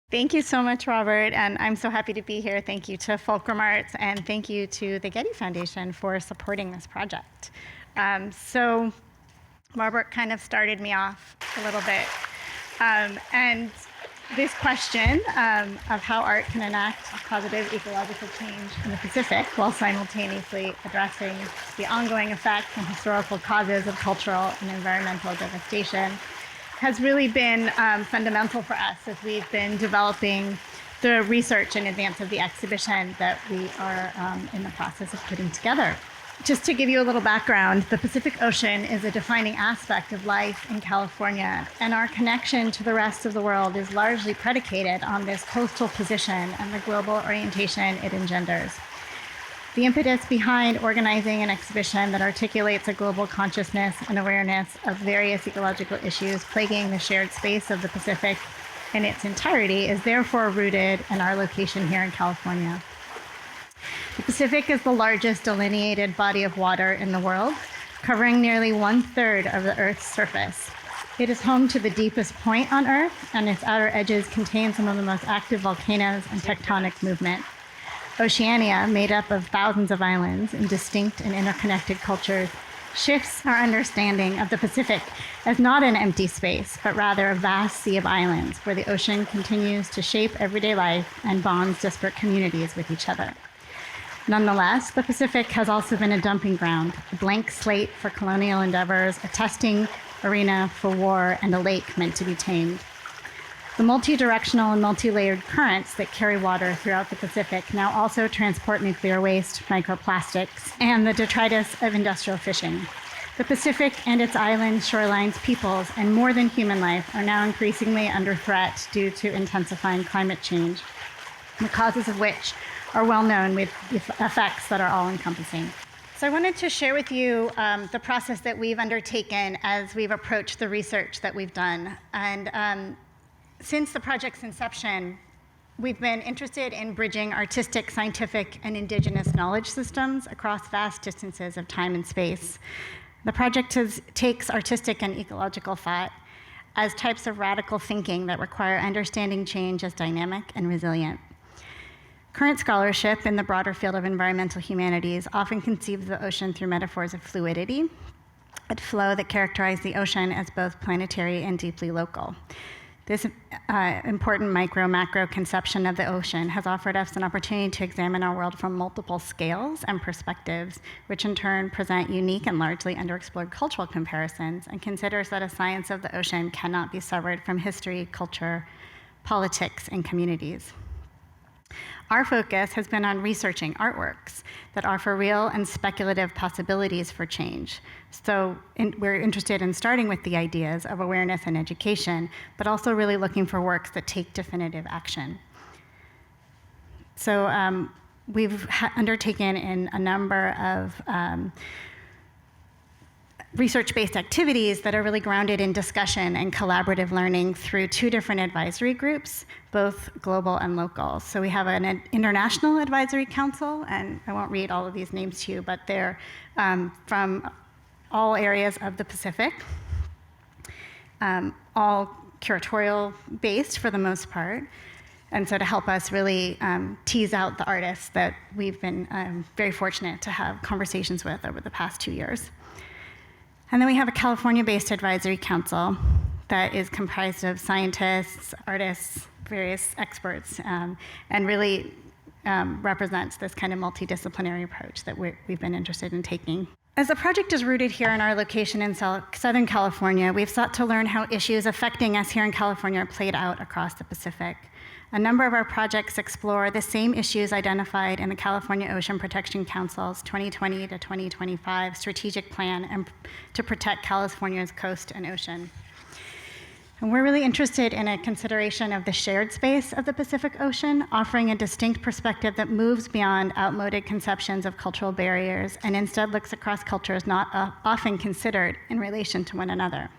Thank you so much, Robert, and I'm so happy to be here. Thank you to Fulcrum Arts, and thank you to the Getty Foundation for supporting this project. So Robert kind of started me off a little bit. And this question of how art can enact positive ecological change in the Pacific while simultaneously addressing the ongoing effects and historical causes of cultural and environmental devastation has really been fundamental for us as we've been developing the research in advance of the exhibition that we are in the process of putting together. Just to give you a little background, the Pacific Ocean is a defining aspect of life in California, and our connection to the rest of the world is largely predicated on this coastal position and the global orientation it engenders. The impetus behind organizing an exhibition that articulates a global consciousness and awareness of various ecological issues plaguing the shared space of the Pacific in its entirety is therefore rooted in our location here in California. The Pacific is the largest delineated body of water in the world, covering nearly 1/3 of the Earth's surface. It is home to the deepest point on Earth, and its outer edges contain some of the most active volcanoes and tectonic movement. Oceania, made up of thousands of islands in distinct and interconnected cultures, shifts our understanding of the Pacific as not an empty space, but rather a vast sea of islands where the ocean continues to shape everyday life and bonds disparate communities with each other. Nonetheless, the Pacific has also been a dumping ground, a blank slate for colonial endeavors, a testing arena for war, and a lake meant to be tamed. The multi-directional and multi-layered currents that carry water throughout the Pacific now also transport nuclear waste, microplastics, and the detritus of industrial fishing. The Pacific and its islands, shorelines, peoples, and more than human life are now increasingly under threat due to intensifying climate change, the causes of which are well known with effects that are all-encompassing. So I wanted to share with you the process that we've undertaken as we've approached the research that we've done. And since the project's inception, we've been interested in bridging artistic, scientific, and indigenous knowledge systems across vast distances of time and space. The project takes artistic and ecological thought as types of radical thinking that require understanding change as dynamic and resilient. Current scholarship in the broader field of environmental humanities often conceives the ocean through metaphors of fluidity, a flow that characterize the ocean as both planetary and deeply local. This important micro-macro conception of the ocean has offered us an opportunity to examine our world from multiple scales and perspectives, which in turn present unique and largely underexplored cultural comparisons, and considers that a science of the ocean cannot be severed from history, culture, politics, and communities. Our focus has been on researching artworks that offer real and speculative possibilities for change. So we're interested in starting with the ideas of awareness and education, but also really looking for works that take definitive action. So we've undertaken in a number of research-based activities that are really grounded in discussion and collaborative learning through 2 different advisory groups, both global and local. So we have an international advisory council, and I won't read all of these names to you, but they're from all areas of the Pacific, all curatorial based for the most part. And so to help us really tease out the artists that we've been very fortunate to have conversations with over the past 2 years. And then we have a California-based advisory council that is comprised of scientists, artists, various experts, and really represents this kind of multidisciplinary approach that we've been interested in taking. As the project is rooted here in our location in Southern California, we've sought to learn how issues affecting us here in California are played out across the Pacific. A number of our projects explore the same issues identified in the California Ocean Protection Council's 2020 to 2025 strategic plan to protect California's coast and ocean. And we're really interested in a consideration of the shared space of the Pacific Ocean, offering a distinct perspective that moves beyond outmoded conceptions of cultural barriers and instead looks across cultures not often considered in relation to one another.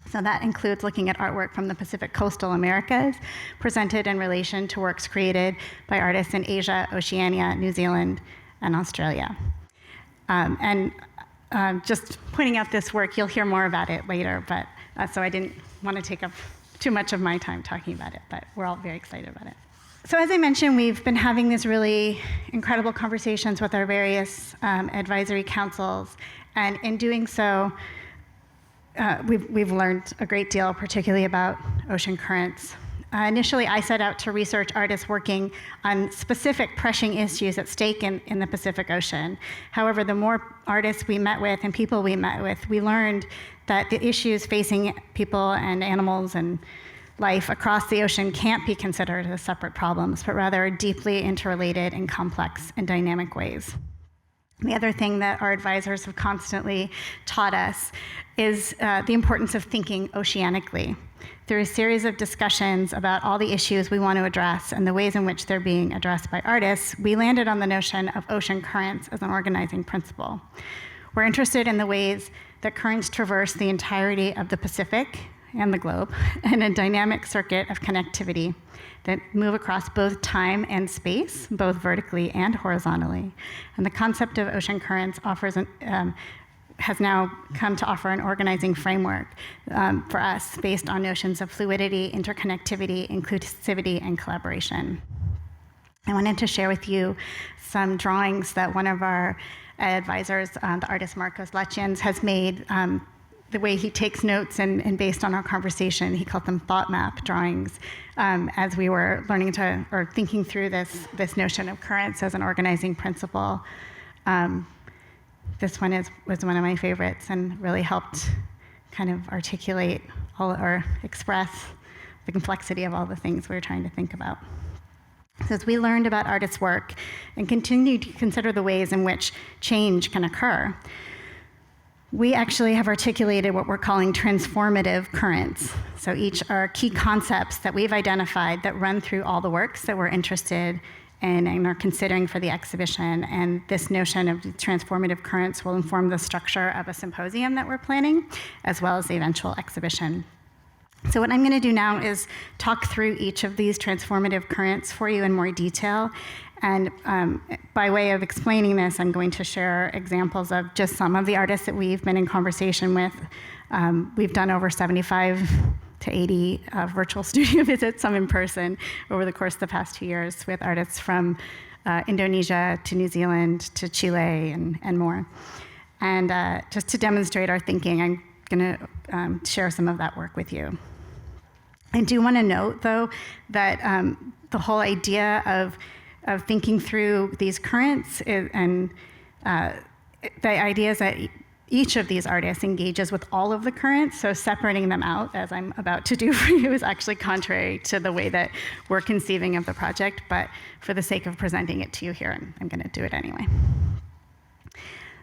So that includes looking at artwork from the Pacific coastal Americas, presented in relation to works created by artists in Asia, Oceania, New Zealand, and Australia. Just pointing out this work, you'll hear more about it later, but so I didn't want to take up too much of my time talking about it, but we're all very excited about it. So as I mentioned, we've been having these really incredible conversations with our various advisory councils, and in doing so, we've learned a great deal, particularly about ocean currents. Initially, I set out to research artists working on specific pressing issues at stake in the Pacific Ocean. However, the more artists we met with and people we met with, we learned that the issues facing people and animals and life across the ocean can't be considered as separate problems, but rather are deeply interrelated in complex and dynamic ways. The other thing that our advisors have constantly taught us is the importance of thinking oceanically. Through a series of discussions about all the issues we want to address and the ways in which they're being addressed by artists, we landed on the notion of ocean currents as an organizing principle. We're interested in the ways that currents traverse the entirety of the Pacific and the globe in a dynamic circuit of connectivity that move across both time and space, both vertically and horizontally. And the concept of ocean currents has now come to offer an organizing framework for us based on notions of fluidity, interconnectivity, inclusivity, and collaboration. I wanted to share with you some drawings that one of our advisors, the artist Marcos Lachens, has made. The way he takes notes and based on our conversation, he called them thought map drawings as we were learning or thinking through this notion of currents as an organizing principle. This one was one of my favorites and really helped kind of articulate or express the complexity of all the things we were trying to think about. So as we learned about artists' work and continued to consider the ways in which change can occur, we actually have articulated what we're calling transformative currents. So each are key concepts that we've identified that run through all the works that we're interested in and are considering for the exhibition. And this notion of transformative currents will inform the structure of a symposium that we're planning, as well as the eventual exhibition. So what I'm going to do now is talk through each of these transformative currents for you in more detail. And by way of explaining this, I'm going to share examples of just some of the artists that we've been in conversation with. We've done over 75 to 80 virtual studio visits, some in person, over the course of the past 2 years with artists from Indonesia to New Zealand to Chile and more. And just to demonstrate our thinking, I'm going to share some of that work with you. I do want to note, though, that the whole idea of thinking through these currents and the idea is that each of these artists engages with all of the currents, so separating them out, as I'm about to do for you, is actually contrary to the way that we're conceiving of the project, but for the sake of presenting it to you here, I'm going to do it anyway.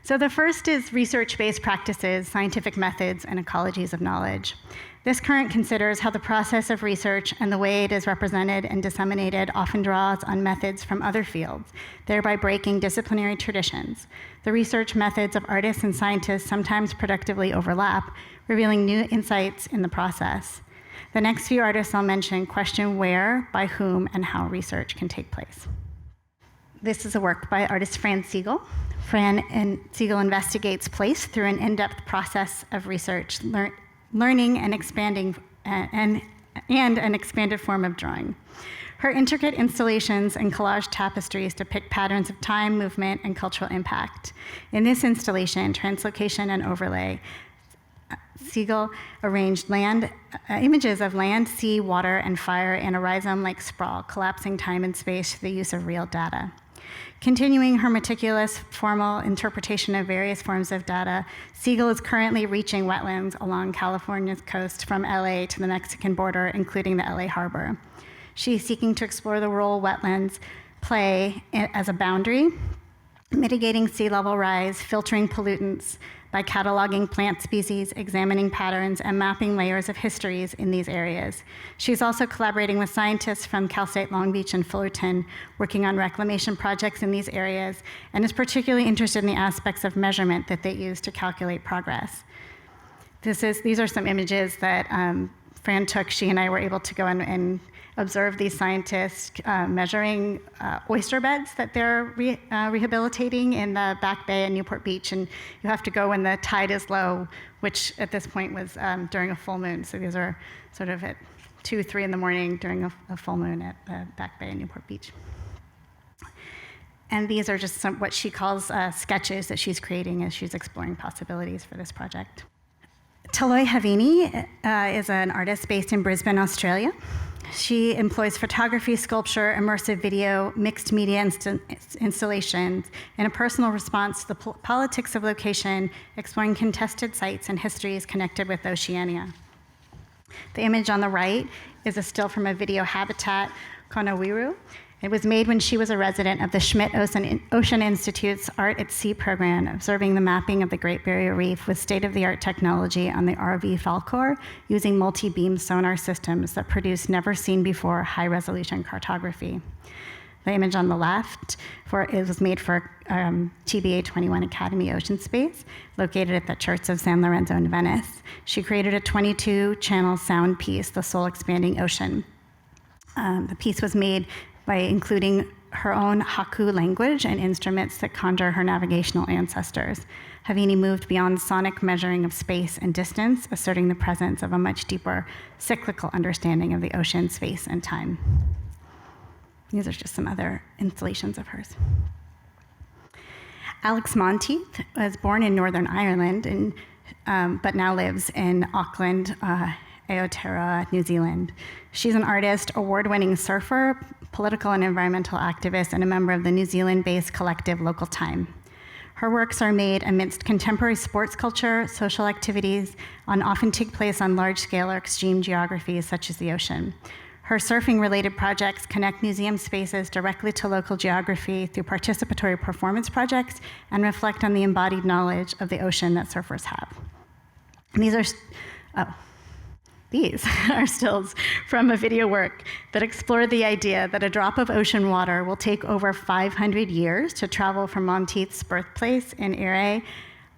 So the first is research-based practices, scientific methods, and ecologies of knowledge. This current considers how the process of research and the way it is represented and disseminated often draws on methods from other fields, thereby breaking disciplinary traditions. The research methods of artists and scientists sometimes productively overlap, revealing new insights in the process. The next few artists I'll mention question where, by whom, and how research can take place. This is a work by artist Fran Siegel. Siegel investigates place through an in-depth process of research, learning and expanding, and an expanded form of drawing. Her intricate installations and collage tapestries depict patterns of time, movement, and cultural impact. In this installation, Translocation and Overlay, Siegel arranged images of land, sea, water, and fire in a rhizome-like sprawl, collapsing time and space through the use of real data. Continuing her meticulous formal interpretation of various forms of data, Siegel is currently reaching wetlands along California's coast from LA to the Mexican border, including the LA harbor. She is seeking to explore the role wetlands play as a boundary, mitigating sea level rise, filtering pollutants by cataloging plant species, examining patterns, and mapping layers of histories in these areas. She's also collaborating with scientists from Cal State Long Beach and Fullerton, working on reclamation projects in these areas, and is particularly interested in the aspects of measurement that they use to calculate progress. These are some images that Fran took. She and I were able to go and observe these scientists measuring oyster beds that they're rehabilitating in the Back Bay and Newport Beach, and you have to go when the tide is low, which at this point was during a full moon, so these are sort of at 2, 3 in the morning during a full moon at the Back Bay in Newport Beach. And these are just what she calls sketches that she's creating as she's exploring possibilities for this project. Taloy Havini is an artist based in Brisbane, Australia. She employs photography, sculpture, immersive video, mixed media installations in a personal response to the politics of location, exploring contested sites and histories connected with Oceania. The image on the right is a still from a video habitat, Konawiru. It was made when she was a resident of the Schmidt Ocean Institute's Art at Sea program, observing the mapping of the Great Barrier Reef with state-of-the-art technology on the RV Falkor, using multi-beam sonar systems that produce never-seen-before high-resolution cartography. The image on the left was made for TBA 21 Academy Ocean Space, located at the Church of San Lorenzo in Venice. She created a 22-channel sound piece, The Soul Expanding Ocean. The piece was made by including her own Haku language and instruments that conjure her navigational ancestors. Havini moved beyond sonic measuring of space and distance, asserting the presence of a much deeper cyclical understanding of the ocean, space, and time. These are just some other installations of hers. Alex Monteith was born in Northern Ireland, but now lives in Auckland, Aotearoa, New Zealand. She's an artist, award-winning surfer, political and environmental activist, and a member of the New Zealand-based collective Local Time. Her works are made amidst contemporary sports culture, social activities, and often take place on large-scale or extreme geographies such as the ocean. Her surfing-related projects connect museum spaces directly to local geography through participatory performance projects and reflect on the embodied knowledge of the ocean that surfers have. And these are stills from a video work that explore the idea that a drop of ocean water will take over 500 years to travel from Monteith's birthplace in Ere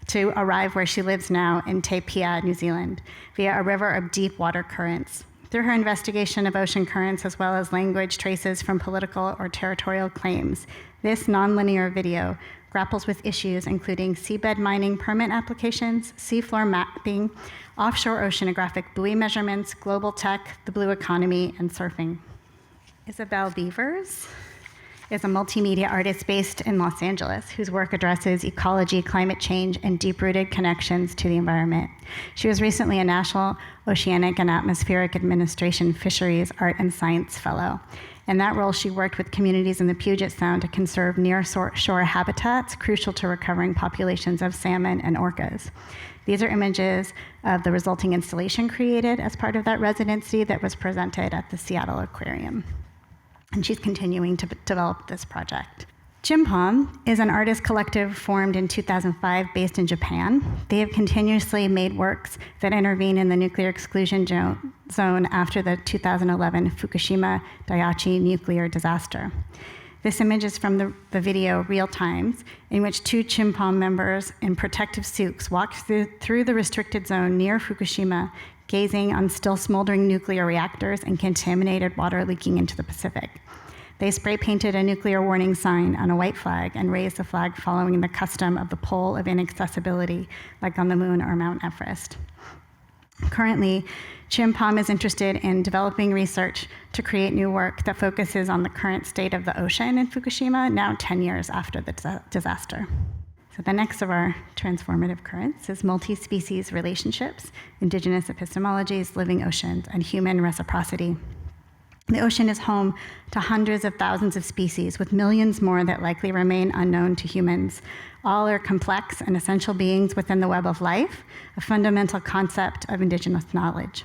to arrive where she lives now in Te Pia, New Zealand, via a river of deep water currents. Through her investigation of ocean currents, as well as language traces from political or territorial claims, this nonlinear video grapples with issues including seabed mining permit applications, seafloor mapping, offshore oceanographic buoy measurements, global tech, the blue economy, and surfing. Isabel Beavers is a multimedia artist based in Los Angeles whose work addresses ecology, climate change, and deep-rooted connections to the environment. She was recently a National Oceanic and Atmospheric Administration Fisheries Art and Science Fellow. In that role, she worked with communities in the Puget Sound to conserve near-shore habitats crucial to recovering populations of salmon and orcas. These are images of the resulting installation created as part of that residency that was presented at the Seattle Aquarium. And she's continuing to develop this project. Chimpom is an artist collective formed in 2005 based in Japan. They have continuously made works that intervene in the nuclear exclusion zone after the 2011 Fukushima Daiichi nuclear disaster. This image is from the video Real Times, in which 2 Chimpom members in protective suits walk through the restricted zone near Fukushima, gazing on still smoldering nuclear reactors and contaminated water leaking into the Pacific. They spray painted a nuclear warning sign on a white flag and raised the flag following the custom of the pole of inaccessibility, like on the moon or Mount Everest. Currently, Chimpom is interested in developing research to create new work that focuses on the current state of the ocean in Fukushima, now 10 years after the disaster. So the next of our transformative currents is multi-species relationships, indigenous epistemologies, living oceans, and human reciprocity. The ocean is home to hundreds of thousands of species, with millions more that likely remain unknown to humans. All are complex and essential beings within the web of life, a fundamental concept of indigenous knowledge.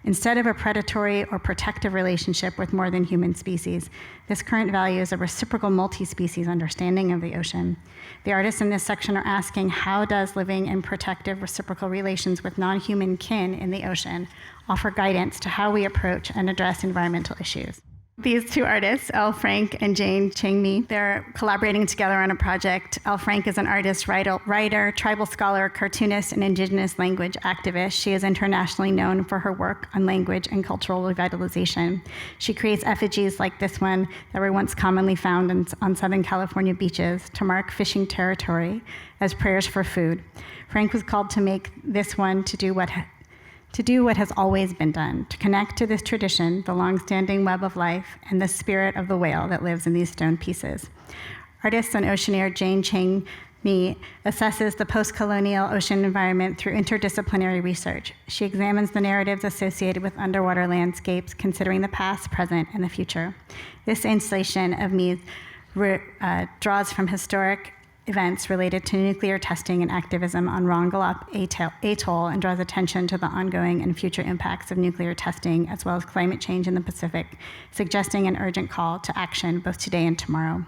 Instead of a predatory or protective relationship with more than human species, this current values a reciprocal multi-species understanding of the ocean. The artists in this section are asking, how does living in protective reciprocal relations with non-human kin in the ocean offer guidance to how we approach and address environmental issues? These 2 artists, Elle Frank and Jane Changmi, they're collaborating together on a project. Elle Frank is an artist, writer, tribal scholar, cartoonist, and indigenous language activist. She is internationally known for her work on language and cultural revitalization. She creates effigies like this one that were once commonly found on Southern California beaches to mark fishing territory as prayers for food. Frank was called to make this one to do what to do what has always been done, to connect to this tradition, the long-standing web of life, and the spirit of the whale that lives in these stone pieces. Artist and oceaneer Jane Ching Mi assesses the post-colonial ocean environment through interdisciplinary research. She examines the narratives associated with underwater landscapes, considering the past, present, and the future. This installation of Mi's draws from historic events related to nuclear testing and activism on Rongelap Atoll and draws attention to the ongoing and future impacts of nuclear testing as well as climate change in the Pacific, suggesting an urgent call to action both today and tomorrow.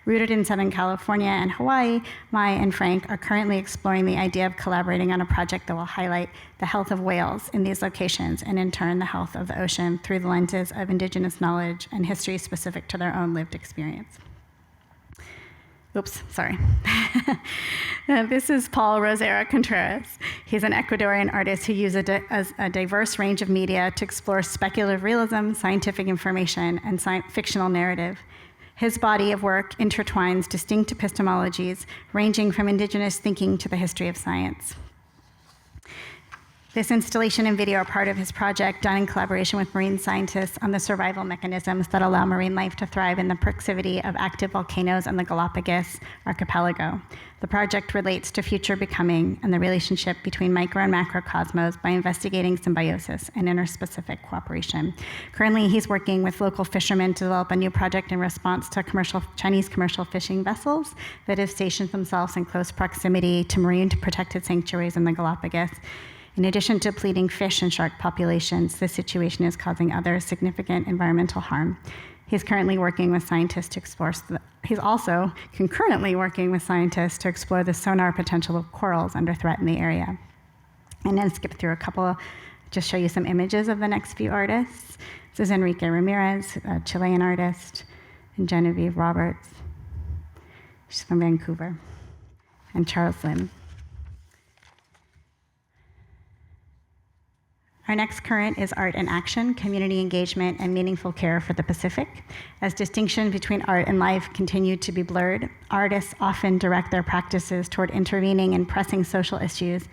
Rooted in Southern California and Hawaii, Mai and Frank are currently exploring the idea of collaborating on a project that will highlight the health of whales in these locations and in turn the health of the ocean through the lenses of indigenous knowledge and history specific to their own lived experience. Oops, sorry. This is Paul Rosera Contreras. He's an Ecuadorian artist who uses a diverse range of media to explore speculative realism, scientific information, and fictional narrative. His body of work intertwines distinct epistemologies, ranging from indigenous thinking to the history of science. This installation and video are part of his project, done in collaboration with marine scientists on the survival mechanisms that allow marine life to thrive in the proximity of active volcanoes on the Galapagos archipelago. The project relates to future becoming and the relationship between micro and macrocosmos by investigating symbiosis and interspecific cooperation. Currently, he's working with local fishermen to develop a new project in response to Chinese commercial fishing vessels that have stationed themselves in close proximity to marine protected sanctuaries in the Galapagos. In addition to depleting fish and shark populations, this situation is causing other significant environmental harm. He's currently working with scientists to explore, he's also concurrently working with scientists to explore the sonar potential of corals under threat in the area. And then skip through a couple, just show you some images of the next few artists. This is Enrique Ramirez, a Chilean artist, and Genevieve Roberts. She's from Vancouver, and Charles Lim. Our next current is art and action, community engagement, and meaningful care for the Pacific. As distinction between art and life continue to be blurred, artists often direct their practices toward intervening in pressing social issues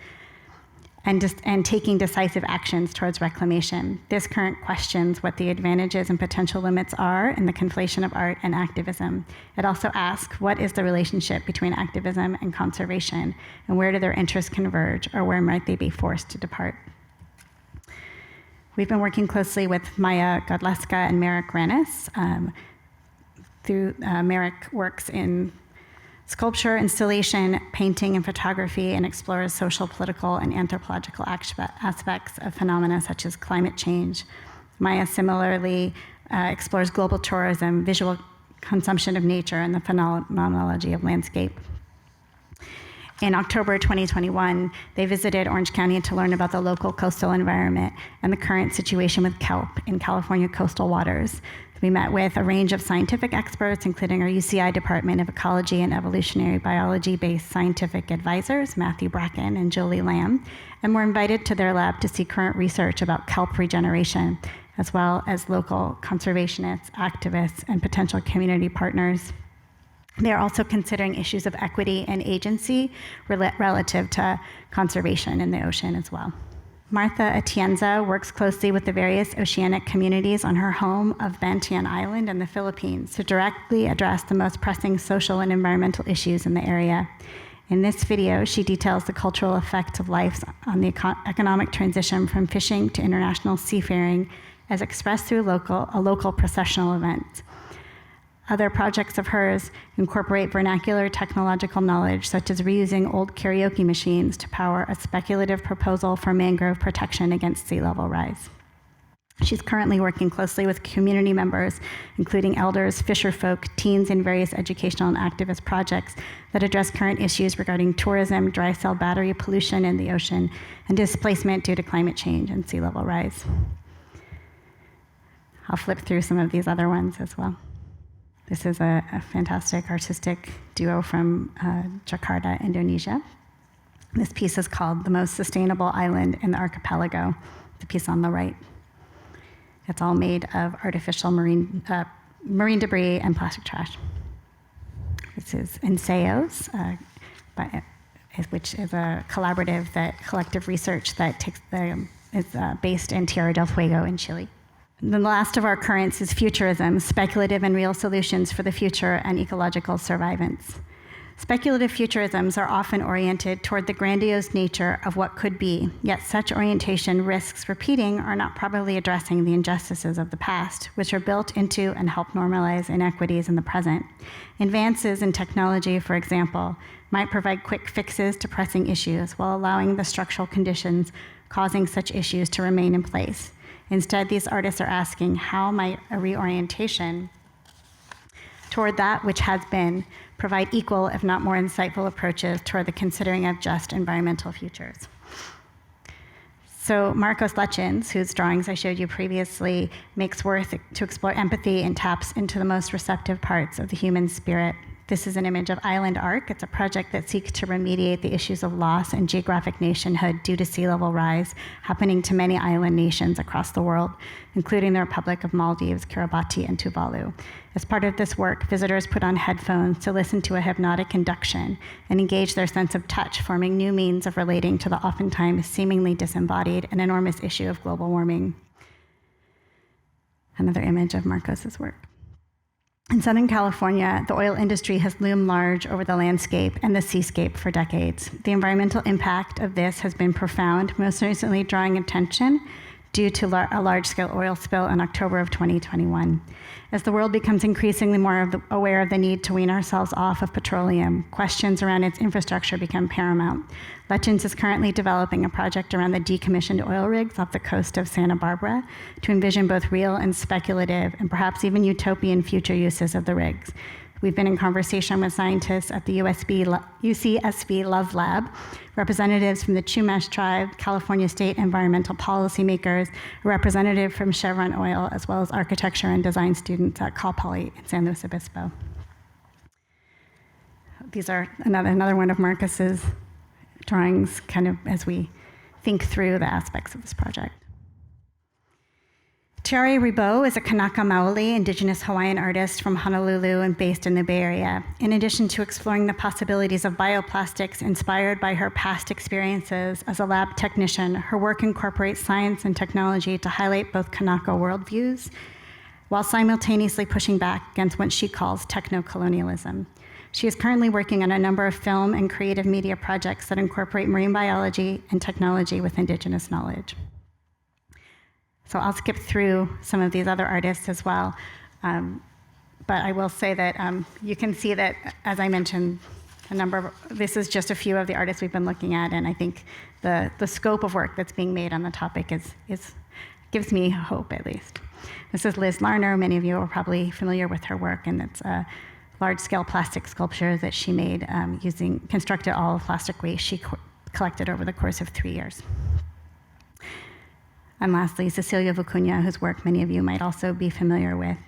and taking decisive actions towards reclamation. This current questions what the advantages and potential limits are in the conflation of art and activism. It also asks, what is the relationship between activism and conservation, and where do their interests converge, or where might they be forced to depart? We've been working closely with Maya Godleska and Merrick Ranis. Merrick works in sculpture, installation, painting, and photography, and explores social, political, and anthropological aspects of phenomena such as climate change. Maya similarly explores global tourism, visual consumption of nature, and the phenomenology of landscape. In October 2021, they visited Orange County to learn about the local coastal environment and the current situation with kelp in California coastal waters. We met with a range of scientific experts, including our UCI Department of Ecology and Evolutionary Biology-based scientific advisors, Matthew Bracken and Jolie Lamb, and were invited to their lab to see current research about kelp regeneration, as well as local conservationists, activists, and potential community partners. They are also considering issues of equity and agency relative to conservation in the ocean as well. Martha Atienza works closely with the various oceanic communities on her home of Bantian Island in the Philippines to directly address the most pressing social and environmental issues in the area. In this video, she details the cultural effects of life on the economic transition from fishing to international seafaring as expressed through a local processional event. Other projects of hers incorporate vernacular technological knowledge, such as reusing old karaoke machines to power a speculative proposal for mangrove protection against sea level rise. She's currently working closely with community members, including elders, fisherfolk, teens, and various educational and activist projects that address current issues regarding tourism, dry cell battery pollution in the ocean, and displacement due to climate change and sea level rise. I'll flip through some of these other ones as well. This is a fantastic artistic duo from Jakarta, Indonesia. This piece is called The Most Sustainable Island in the Archipelago, the piece on the right. It's all made of artificial marine debris and plastic trash. This is Ensayos, which is a collective research that takes the based in Tierra del Fuego in Chile. The last of our currents is futurism, speculative and real solutions for the future and ecological survivance. Speculative futurisms are often oriented toward the grandiose nature of what could be, yet such orientation risks repeating or not properly addressing the injustices of the past, which are built into and help normalize inequities in the present. Advances in technology, for example, might provide quick fixes to pressing issues while allowing the structural conditions causing such issues to remain in place. Instead, these artists are asking, how might a reorientation toward that which has been provide equal, if not more insightful approaches toward the considering of just environmental futures? So Marcos Lechins, whose drawings I showed you previously, makes work to explore empathy and taps into the most receptive parts of the human spirit. This is an image of Island Arc. It's a project that seeks to remediate the issues of loss and geographic nationhood due to sea level rise happening to many island nations across the world, including the Republic of Maldives, Kiribati, and Tuvalu. As part of this work, visitors put on headphones to listen to a hypnotic induction and engage their sense of touch, forming new means of relating to the oftentimes seemingly disembodied and enormous issue of global warming. Another image of Marcos's work. In Southern California, the oil industry has loomed large over the landscape and the seascape for decades. The environmental impact of this has been profound, most recently drawing attention due to a large-scale oil spill in October of 2021. As the world becomes increasingly more aware of the need to wean ourselves off of petroleum, questions around its infrastructure become paramount. Lechins is currently developing a project around the decommissioned oil rigs off the coast of Santa Barbara to envision both real and speculative and perhaps even utopian future uses of the rigs. We've been in conversation with scientists at the UCSB Love Lab, representatives from the Chumash tribe, California state environmental policymakers, a representative from Chevron Oil, as well as architecture and design students at Cal Poly in San Luis Obispo. These are another one of Marcus's drawings, kind of as we think through the aspects of this project. Tiare Ribot is a Kanaka Maoli indigenous Hawaiian artist from Honolulu and based in the Bay Area. In addition to exploring the possibilities of bioplastics inspired by her past experiences as a lab technician, her work incorporates science and technology to highlight both Kanaka worldviews while simultaneously pushing back against what she calls techno-colonialism. She is currently working on a number of film and creative media projects that incorporate marine biology and technology with indigenous knowledge. So I'll skip through some of these other artists as well. But I will say that you can see that, as I mentioned, this is just a few of the artists we've been looking at, and I think the scope of work that's being made on the topic gives me hope, at least. This is Liz Larner. Many of you are probably familiar with her work, and it's a large-scale plastic sculpture that she made constructed all of plastic waste she collected over the course of 3 years. And lastly, Cecilia Vicuña, whose work many of you might also be familiar with.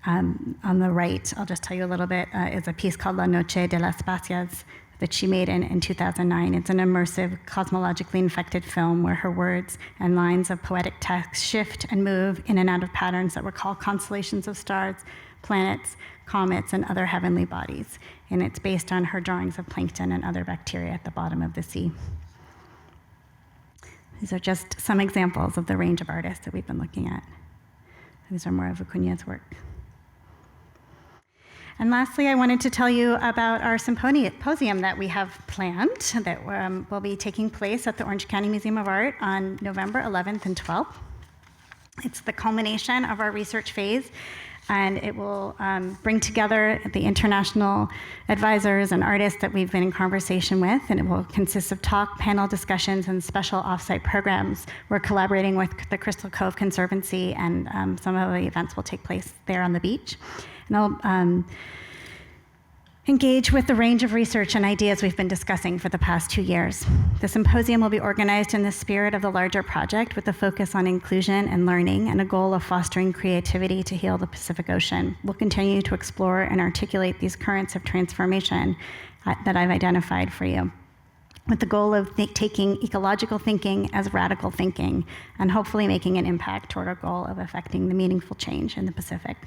On the right, I'll just tell you a little bit, is a piece called La Noche de las Espacias that she made in 2009. It's an immersive, cosmologically infected film where her words and lines of poetic text shift and move in and out of patterns that recall constellations of stars, planets, comets, and other heavenly bodies. And it's based on her drawings of plankton and other bacteria at the bottom of the sea. These are just some examples of the range of artists that we've been looking at. These are more of Vicuña's work. And lastly, I wanted to tell you about our symposium that we have planned that will be taking place at the Orange County Museum of Art on November 11th and 12th. It's the culmination of our research phase, and it will bring together the international advisors and artists that we've been in conversation with, and it will consist of talk, panel discussions, and special offsite programs. We're collaborating with the Crystal Cove Conservancy, and some of the events will take place there on the beach. And I'll engage with the range of research and ideas we've been discussing for the past 2 years. The symposium will be organized in the spirit of the larger project with a focus on inclusion and learning and a goal of fostering creativity to heal the Pacific Ocean. We'll continue to explore and articulate these currents of transformation that I've identified for you, with the goal of taking ecological thinking as radical thinking and hopefully making an impact toward our goal of affecting the meaningful change in the Pacific.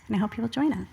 And I hope you will join us.